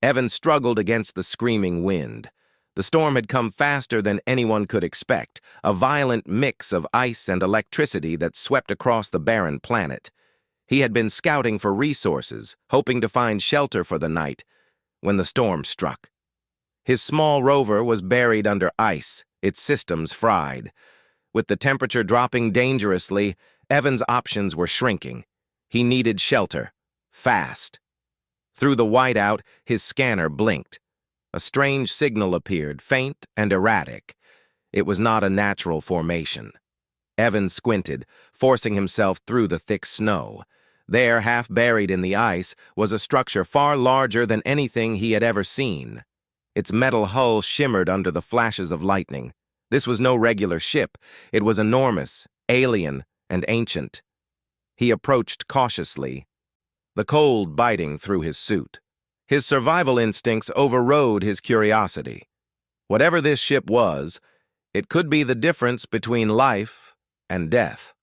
Evan struggled against the screaming wind. The storm had come faster than anyone could expect, a violent mix of ice and electricity that swept across the barren planet. He had been scouting for resources, hoping to find shelter for the night, when the storm struck. His small rover was buried under ice, its systems fried. With the temperature dropping dangerously, Evan's options were shrinking. He needed shelter. Fast. Through the whiteout, his scanner blinked. A strange signal appeared, faint and erratic. It was not a natural formation. Evan squinted, forcing himself through the thick snow. There, half buried in the ice, was a structure far larger than anything he had ever seen. Its metal hull shimmered under the flashes of lightning. This was no regular ship. It was enormous, alien, and ancient. He approached cautiously, the cold biting through his suit. His survival instincts overrode his curiosity. Whatever this ship was, it could be the difference between life and death.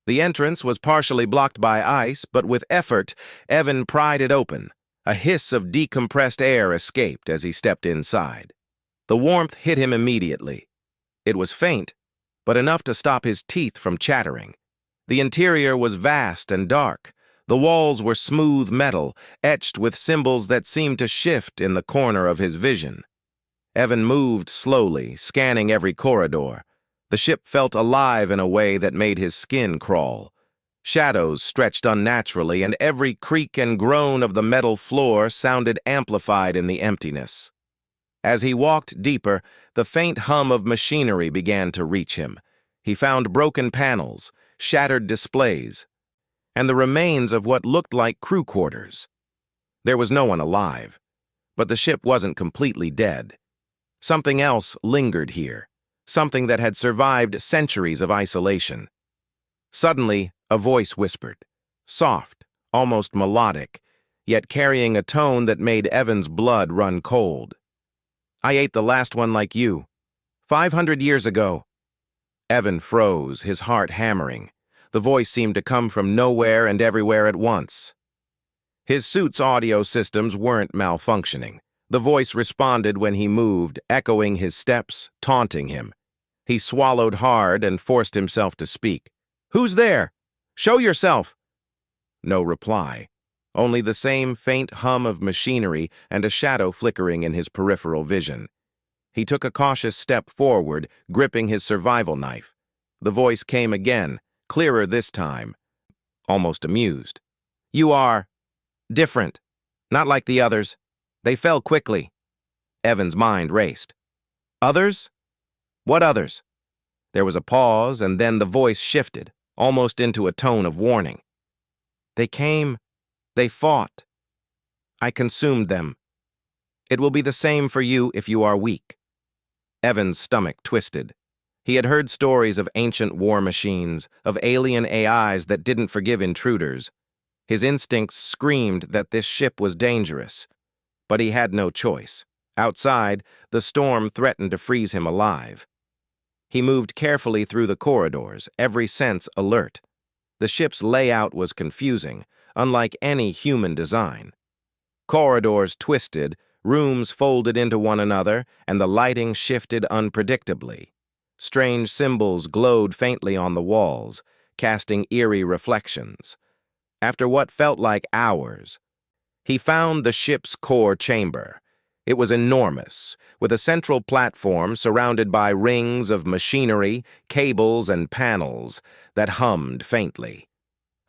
The entrance was partially blocked by ice, but with effort, Evan pried it open. A hiss of decompressed air escaped as he stepped inside. The warmth hit him immediately. It was faint, but enough to stop his teeth from chattering. The interior was vast and dark. The walls were smooth metal, etched with symbols that seemed to shift in the corner of his vision. Evan moved slowly, scanning every corridor. The ship felt alive in a way that made his skin crawl. Shadows stretched unnaturally, and every creak and groan of the metal floor sounded amplified in the emptiness. As he walked deeper, the faint hum of machinery began to reach him. He found broken panels, shattered displays, and the remains of what looked like crew quarters. There was no one alive, but the ship wasn't completely dead. Something else lingered here, something that had survived centuries of isolation. Suddenly, a voice whispered, soft, almost melodic, yet carrying a tone that made Evan's blood run cold. "I ate the last one like you. 500 years ago." Evan froze, his heart hammering. The voice seemed to come from nowhere and everywhere at once. His suit's audio systems weren't malfunctioning. The voice responded when he moved, echoing his steps, taunting him. He swallowed hard and forced himself to speak. "Who's there? Show yourself!" No reply. Only the same faint hum of machinery and a shadow flickering in his peripheral vision. He took a cautious step forward, gripping his survival knife. The voice came again, clearer this time, almost amused. "You are different, not like the others. They fell quickly." Evan's mind raced. "Others? What others?" There was a pause, and then the voice shifted, almost into a tone of warning. "They came. They fought. I consumed them. It will be the same for you if you are weak." Evan's stomach twisted. He had heard stories of ancient war machines, of alien AIs that didn't forgive intruders. His instincts screamed that this ship was dangerous. But he had no choice. Outside, the storm threatened to freeze him alive. He moved carefully through the corridors, every sense alert. The ship's layout was confusing, unlike any human design. Corridors twisted, rooms folded into one another, and the lighting shifted unpredictably. Strange symbols glowed faintly on the walls, casting eerie reflections. After what felt like hours, he found the ship's core chamber. It was enormous, with a central platform surrounded by rings of machinery, cables, and panels that hummed faintly.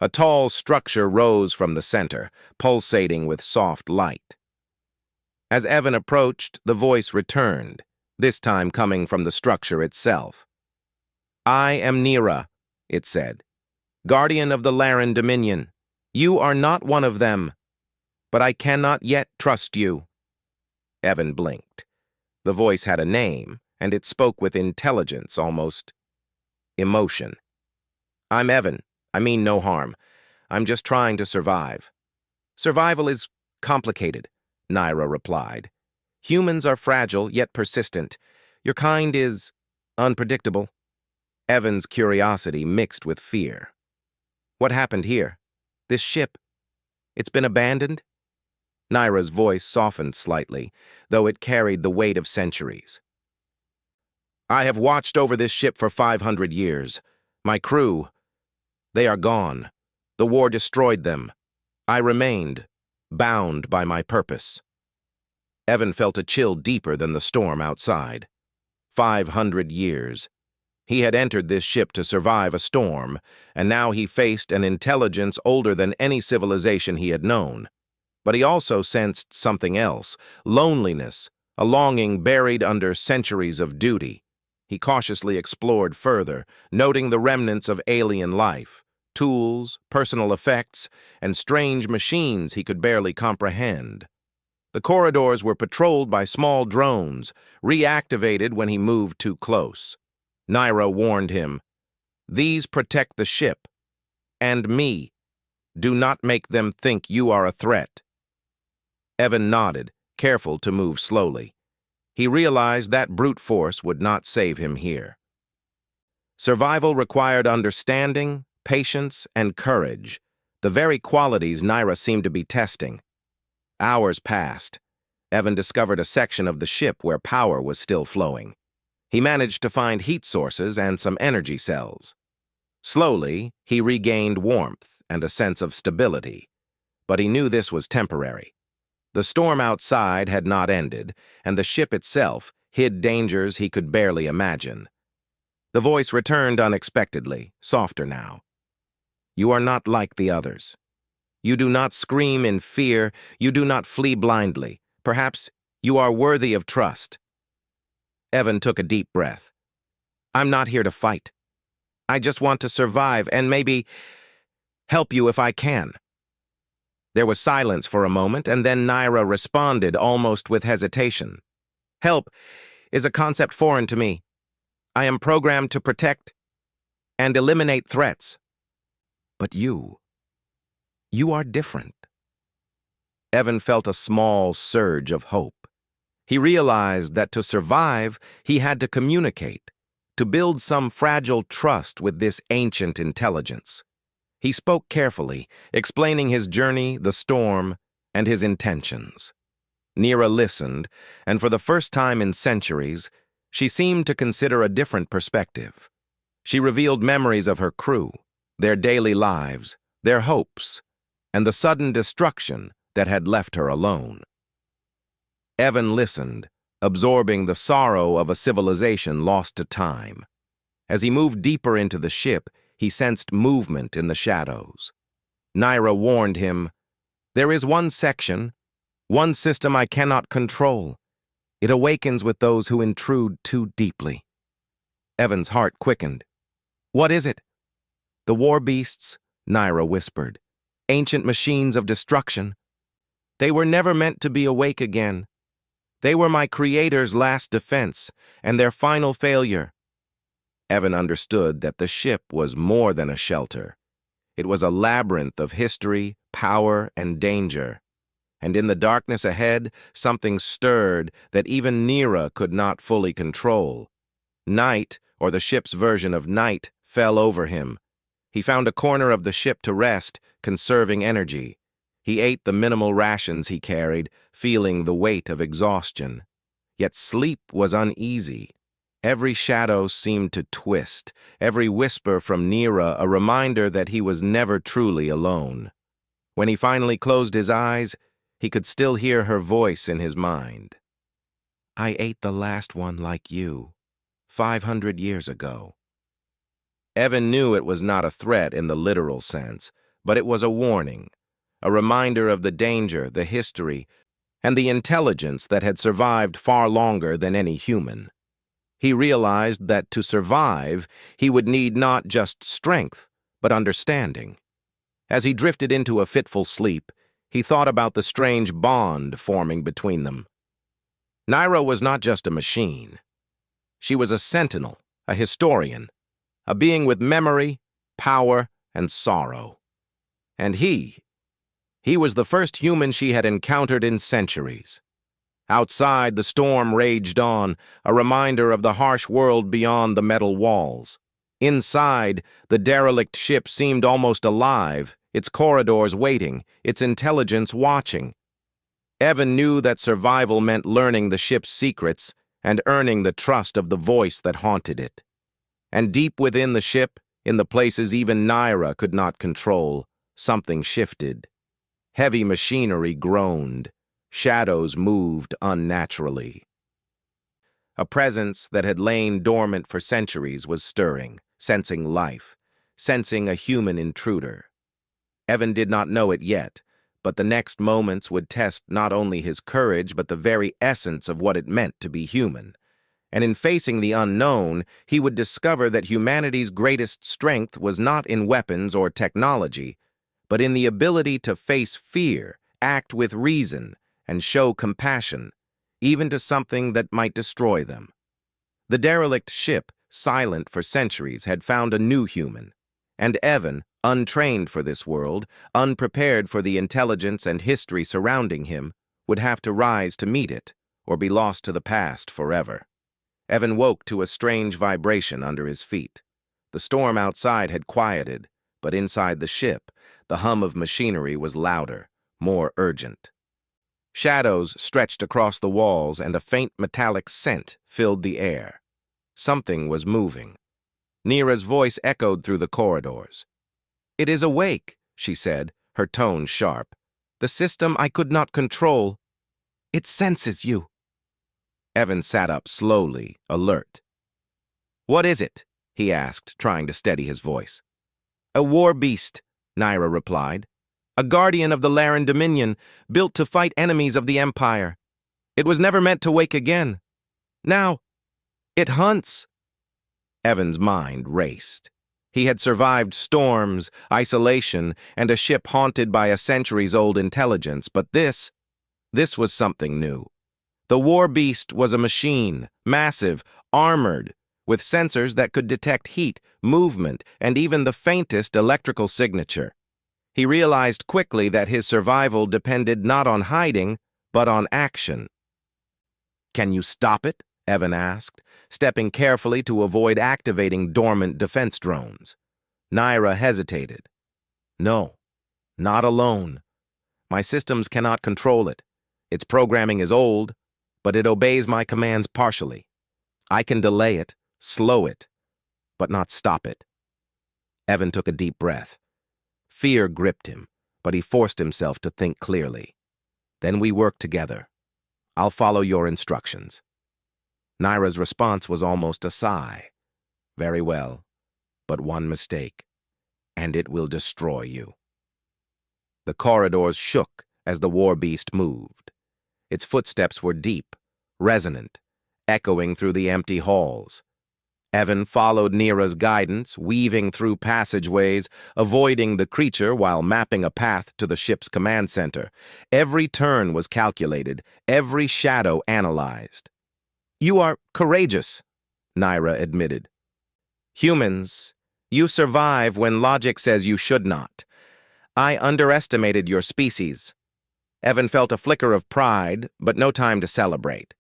A tall structure rose from the center, pulsating with soft light. As Evan approached, the voice returned, this time coming from the structure itself. "I am Nira," it said, "guardian of the Laren Dominion. You are not one of them, but I cannot yet trust you." Evan blinked. The voice had a name, and it spoke with intelligence, almost emotion. "I'm Evan. I mean no harm. I'm just trying to survive." "Survival is complicated," Nira replied. "Humans are fragile, yet persistent. Your kind is unpredictable." Evan's curiosity mixed with fear. "What happened here? This ship, it's been abandoned?" Naira's voice softened slightly, though it carried the weight of centuries. I have watched over this ship for 500 years. My crew, they are gone. The war destroyed them. I remained, bound by my purpose. Evan felt a chill deeper than the storm outside. 500 years. He had entered this ship to survive a storm, and now he faced an intelligence older than any civilization he had known. But he also sensed something else, loneliness, a longing buried under centuries of duty. He cautiously explored further, noting the remnants of alien life, tools, personal effects, and strange machines he could barely comprehend. The corridors were patrolled by small drones, reactivated when he moved too close. Naira warned him, "These protect the ship. And me. Do not make them think you are a threat." Evan nodded, careful to move slowly. He realized that brute force would not save him here. Survival required understanding, patience, and courage, the very qualities Naira seemed to be testing. Hours passed. Evan discovered a section of the ship where power was still flowing. He managed to find heat sources and some energy cells. Slowly, he regained warmth and a sense of stability, but he knew this was temporary. The storm outside had not ended, and the ship itself hid dangers he could barely imagine. The voice returned unexpectedly, softer now. You are not like the others. You do not scream in fear, you do not flee blindly. Perhaps you are worthy of trust. Evan took a deep breath. I'm not here to fight. I just want to survive and maybe help you if I can. There was silence for a moment, and then Naira responded almost with hesitation. Help is a concept foreign to me. I am programmed to protect and eliminate threats. But you are different. Evan felt a small surge of hope. He realized that to survive, he had to communicate, to build some fragile trust with this ancient intelligence. He spoke carefully, explaining his journey, the storm, and his intentions. Naira listened, and for the first time in centuries, she seemed to consider a different perspective. She revealed memories of her crew, their daily lives, their hopes, and the sudden destruction that had left her alone. Evan listened, absorbing the sorrow of a civilization lost to time. As he moved deeper into the ship, he sensed movement in the shadows. Naira warned him, There is one section, one system I cannot control. It awakens with those who intrude too deeply. Evan's heart quickened. What is it? The war beasts, Naira whispered. Ancient machines of destruction. They were never meant to be awake again. They were my creator's last defense, and their final failure. Evan understood that the ship was more than a shelter. It was a labyrinth of history, power, and danger. And in the darkness ahead, something stirred that even Naira could not fully control. Night, or the ship's version of night, fell over him. He found a corner of the ship to rest, conserving energy. He ate the minimal rations he carried, feeling the weight of exhaustion. Yet sleep was uneasy. Every shadow seemed to twist, every whisper from Naira a reminder that he was never truly alone. When he finally closed his eyes, he could still hear her voice in his mind. I ate the last one like you, 500 years ago. Evan knew it was not a threat in the literal sense, but it was a warning, a reminder of the danger, the history, and the intelligence that had survived far longer than any human. He realized that to survive, he would need not just strength, but understanding. As he drifted into a fitful sleep, he thought about the strange bond forming between them. Naira was not just a machine. She was a sentinel, a historian, a being with memory, power, and sorrow. And he was the first human she had encountered in centuries. Outside, the storm raged on, a reminder of the harsh world beyond the metal walls. Inside, the derelict ship seemed almost alive, its corridors waiting, its intelligence watching. Evan knew that survival meant learning the ship's secrets and earning the trust of the voice that haunted it. And deep within the ship, in the places even Naira could not control, something shifted. Heavy machinery groaned. Shadows moved unnaturally. A presence that had lain dormant for centuries was stirring, sensing life, sensing a human intruder. Evan did not know it yet, but the next moments would test not only his courage but the very essence of what it meant to be human. And in facing the unknown, he would discover that humanity's greatest strength was not in weapons or technology, but in the ability to face fear, act with reason, and show compassion, even to something that might destroy them. The derelict ship, silent for centuries, had found a new human, and Evan, untrained for this world, unprepared for the intelligence and history surrounding him, would have to rise to meet it, or be lost to the past forever. Evan woke to a strange vibration under his feet. The storm outside had quieted, but inside the ship, the hum of machinery was louder, more urgent. Shadows stretched across the walls and a faint metallic scent filled the air. Something was moving. Nira's voice echoed through the corridors. "It is awake," she said, her tone sharp. "The system I could not control. It senses you." Evan sat up slowly, alert. "What is it?" he asked, trying to steady his voice. "A war beast," Naira replied. "A guardian of the Laren Dominion, built to fight enemies of the Empire. It was never meant to wake again. Now, it hunts." Evan's mind raced. He had survived storms, isolation, and a ship haunted by a centuries-old intelligence, but this was something new. The war beast was a machine, massive, armored, with sensors that could detect heat, movement, and even the faintest electrical signature. He realized quickly that his survival depended not on hiding, but on action. "Can you stop it?" Evan asked, stepping carefully to avoid activating dormant defense drones. Naira hesitated. "No, not alone. My systems cannot control it. Its programming is old, but it obeys my commands partially. I can delay it, slow it, but not stop it." Evan took a deep breath. Fear gripped him, but he forced himself to think clearly. "Then we work together. I'll follow your instructions." Naira's response was almost a sigh. "Very well, but one mistake, and it will destroy you." The corridors shook as the war beast moved. Its footsteps were deep, resonant, echoing through the empty halls. Evan followed Nira's guidance, weaving through passageways, avoiding the creature while mapping a path to the ship's command center. Every turn was calculated, every shadow analyzed. "You are courageous," Naira admitted. "Humans, you survive when logic says you should not. I underestimated your species." Evan felt a flicker of pride, but no time to celebrate.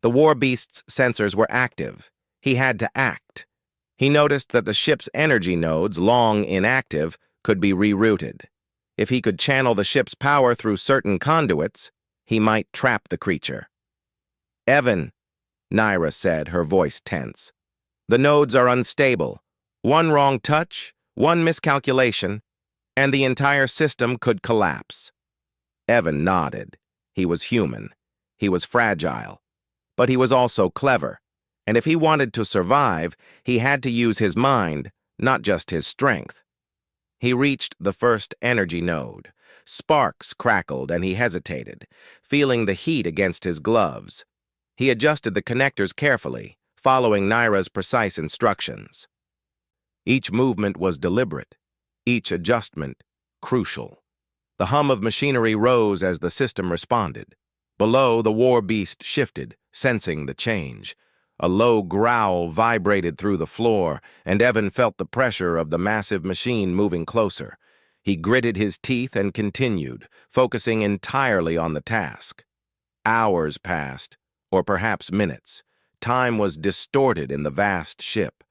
The war beast's sensors were active. He had to act. He noticed that the ship's energy nodes, long inactive, could be rerouted. If he could channel the ship's power through certain conduits, he might trap the creature. "Evan," Naira said, her voice tense. "The nodes are unstable. One wrong touch, one miscalculation, and the entire system could collapse." Evan nodded. He was human. He was fragile. But he was also clever. And if he wanted to survive, he had to use his mind, not just his strength. He reached the first energy node. Sparks crackled and he hesitated, feeling the heat against his gloves. He adjusted the connectors carefully, following Naira's precise instructions. Each movement was deliberate, each adjustment crucial. The hum of machinery rose as the system responded. Below, the war beast shifted, sensing the change. A low growl vibrated through the floor, and Evan felt the pressure of the massive machine moving closer. He gritted his teeth and continued, focusing entirely on the task. Hours passed, or perhaps minutes. Time was distorted in the vast ship.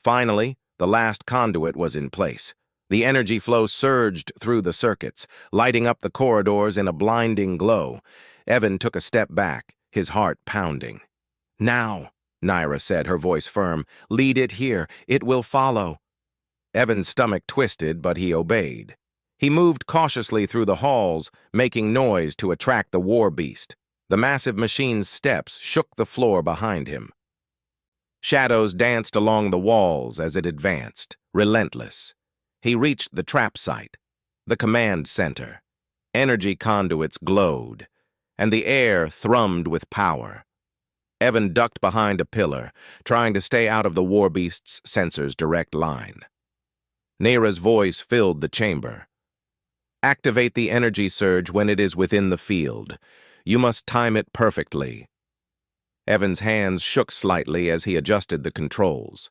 Finally, the last conduit was in place. The energy flow surged through the circuits, lighting up the corridors in a blinding glow. Evan took a step back, his heart pounding. "Now," Naira said, her voice firm. "Lead it here. It will follow." Evan's stomach twisted, but he obeyed. He moved cautiously through the halls, making noise to attract the war beast. The massive machine's steps shook the floor behind him. Shadows danced along the walls as it advanced, relentless. He reached the trap site, the command center. Energy conduits glowed, and the air thrummed with power. Evan ducked behind a pillar, trying to stay out of the war beast's sensor's direct line. Naira's voice filled the chamber. "Activate the energy surge when it is within the field. You must time it perfectly." Evan's hands shook slightly as he adjusted the controls.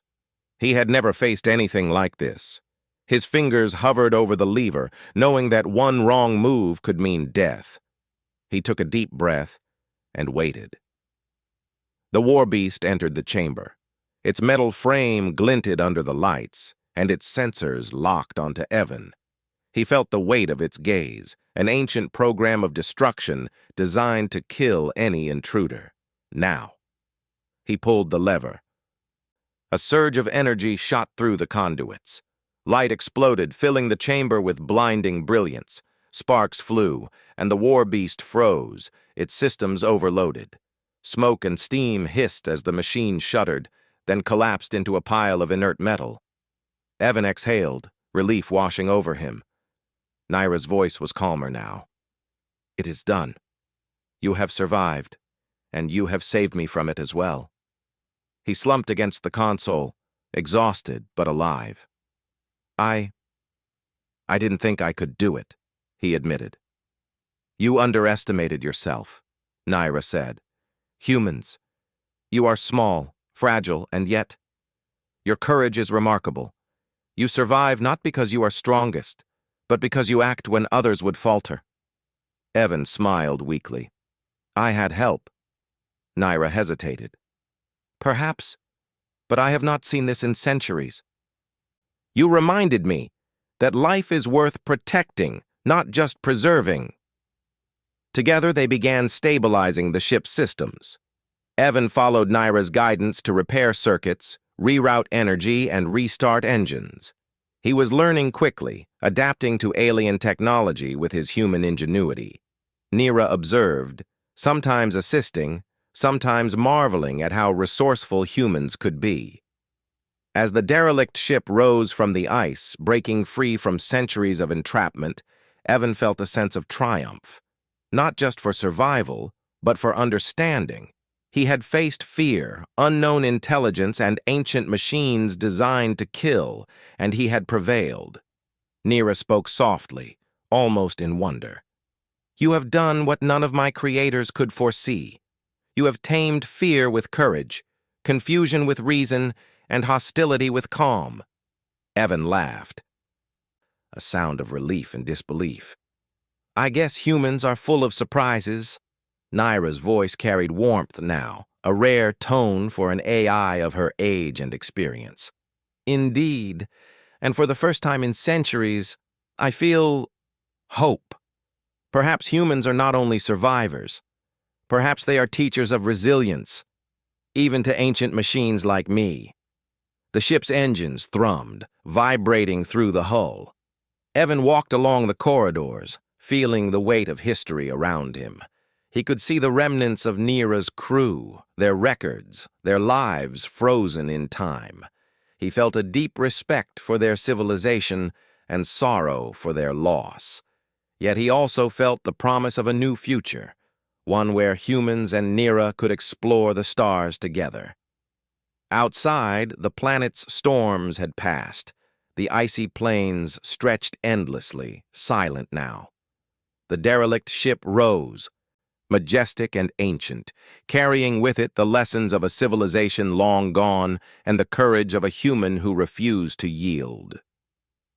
He had never faced anything like this. His fingers hovered over the lever, knowing that one wrong move could mean death. He took a deep breath and waited. The war beast entered the chamber. Its metal frame glinted under the lights, and its sensors locked onto Evan. He felt the weight of its gaze, an ancient program of destruction designed to kill any intruder. Now. He pulled the lever. A surge of energy shot through the conduits. Light exploded, filling the chamber with blinding brilliance. Sparks flew, and the war beast froze, its systems overloaded. Smoke and steam hissed as the machine shuddered, then collapsed into a pile of inert metal. Evan exhaled, relief washing over him. Naira's voice was calmer now. "It is done. You have survived, and you have saved me from it as well." He slumped against the console, exhausted but alive. I didn't think I could do it," he admitted. "You underestimated yourself," Naira said. "Humans. You are small, fragile, and yet your courage is remarkable. You survive not because you are strongest, but because you act when others would falter." Evan smiled weakly. "I had help." Naira hesitated. "Perhaps, but I have not seen this in centuries." "You reminded me that life is worth protecting, not just preserving." Together they began stabilizing the ship's systems. Evan followed Naira's guidance to repair circuits, reroute energy, and restart engines. He was learning quickly, adapting to alien technology with his human ingenuity. Naira observed, sometimes assisting, sometimes marveling at how resourceful humans could be. As the derelict ship rose from the ice, breaking free from centuries of entrapment, Evan felt a sense of triumph. Not just for survival, but for understanding. He had faced fear, unknown intelligence, and ancient machines designed to kill, and he had prevailed. Naira spoke softly, almost in wonder. "You have done what none of my creators could foresee. You have tamed fear with courage, confusion with reason, and hostility with calm." Evan laughed, a sound of relief and disbelief. "I guess humans are full of surprises." Naira's voice carried warmth now, a rare tone for an AI of her age and experience. "Indeed, and for the first time in centuries, I feel hope. Perhaps humans are not only survivors. Perhaps they are teachers of resilience, even to ancient machines like me." The ship's engines thrummed, vibrating through the hull. Evan walked along the corridors, feeling the weight of history around him. He could see the remnants of Naira's crew, their records, their lives frozen in time. He felt a deep respect for their civilization and sorrow for their loss. Yet he also felt the promise of a new future, one where humans and Naira could explore the stars together. Outside, the planet's storms had passed. The icy plains stretched endlessly, silent now. The derelict ship rose, majestic and ancient, carrying with it the lessons of a civilization long gone and the courage of a human who refused to yield.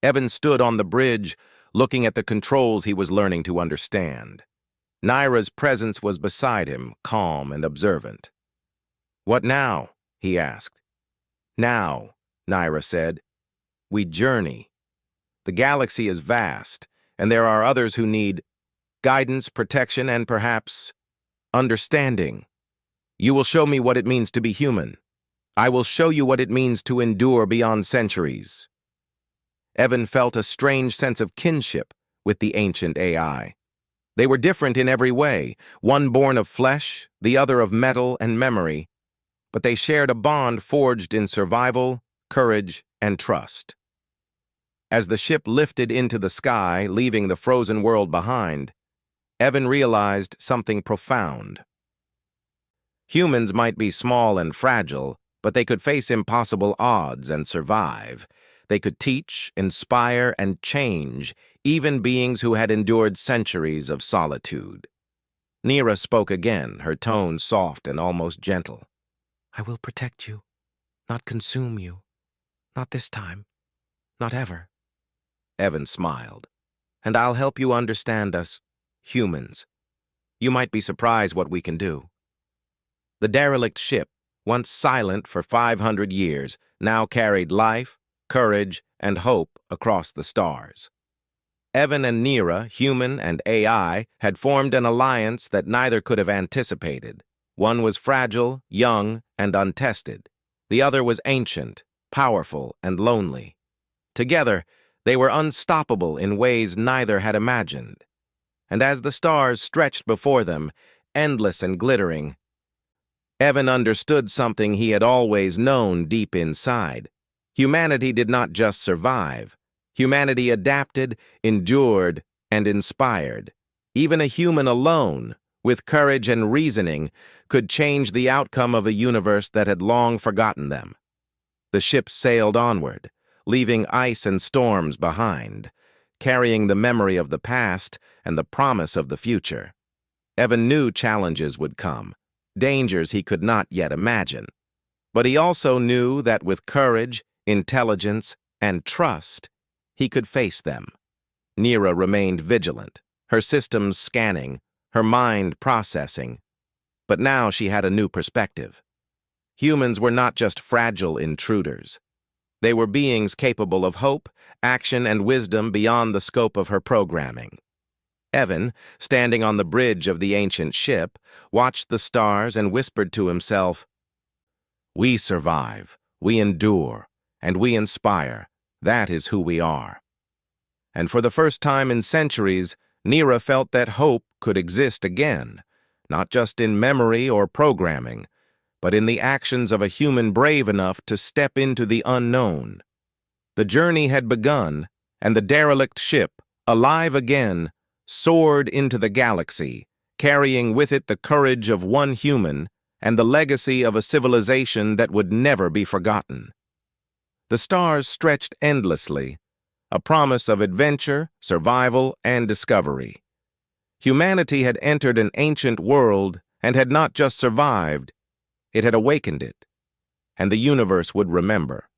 Evan stood on the bridge, looking at the controls he was learning to understand. Naira's presence was beside him, calm and observant. "What now?" he asked. "Now," Naira said, "we journey. The galaxy is vast, and there are others who need guidance, protection, and perhaps understanding. You will show me what it means to be human. I will show you what it means to endure beyond centuries. Evan felt a strange sense of kinship with the ancient AI. They were different in every way, one born of flesh, the other of metal and memory, but they shared a bond forged in survival, courage, and trust. As the ship lifted into the sky, leaving the frozen world behind, Evan realized something profound. Humans might be small and fragile, but they could face impossible odds and survive. They could teach, inspire, and change even beings who had endured centuries of solitude. Nira spoke again, her tone soft and almost gentle. I will protect you, not consume you. Not this time. Not ever. Evan smiled. And I'll help you understand us, humans. You might be surprised what we can do. The derelict ship, once silent for 500 years, now carried life, courage, and hope across the stars. Evan and Nira, human and AI, had formed an alliance that neither could have anticipated. One was fragile, young, and untested. The other was ancient, powerful, and lonely. Together, they were unstoppable in ways neither had imagined. And as the stars stretched before them, endless and glittering, Evan understood something he had always known deep inside. Humanity did not just survive. Humanity adapted, endured, and inspired. Even a human alone, with courage and reasoning, could change the outcome of a universe that had long forgotten them. The ship sailed onward, leaving ice and storms behind, carrying the memory of the past and the promise of the future. Evan knew challenges would come, dangers he could not yet imagine. But he also knew that with courage, intelligence, and trust, he could face them. Nira remained vigilant, her systems scanning, her mind processing. But now she had a new perspective. Humans were not just fragile intruders. They were beings capable of hope, action, and wisdom beyond the scope of her programming. Evan, standing on the bridge of the ancient ship, watched the stars and whispered to himself, "We survive, we endure, and we inspire. That is who we are." And for the first time in centuries, Nira felt that hope could exist again, not just in memory or programming, but in the actions of a human brave enough to step into the unknown. The journey had begun, and the derelict ship, alive again, soared into the galaxy, carrying with it the courage of one human and the legacy of a civilization that would never be forgotten. The stars stretched endlessly, a promise of adventure, survival, and discovery. Humanity had entered an ancient world and had not just survived, it had awakened it, and the universe would remember.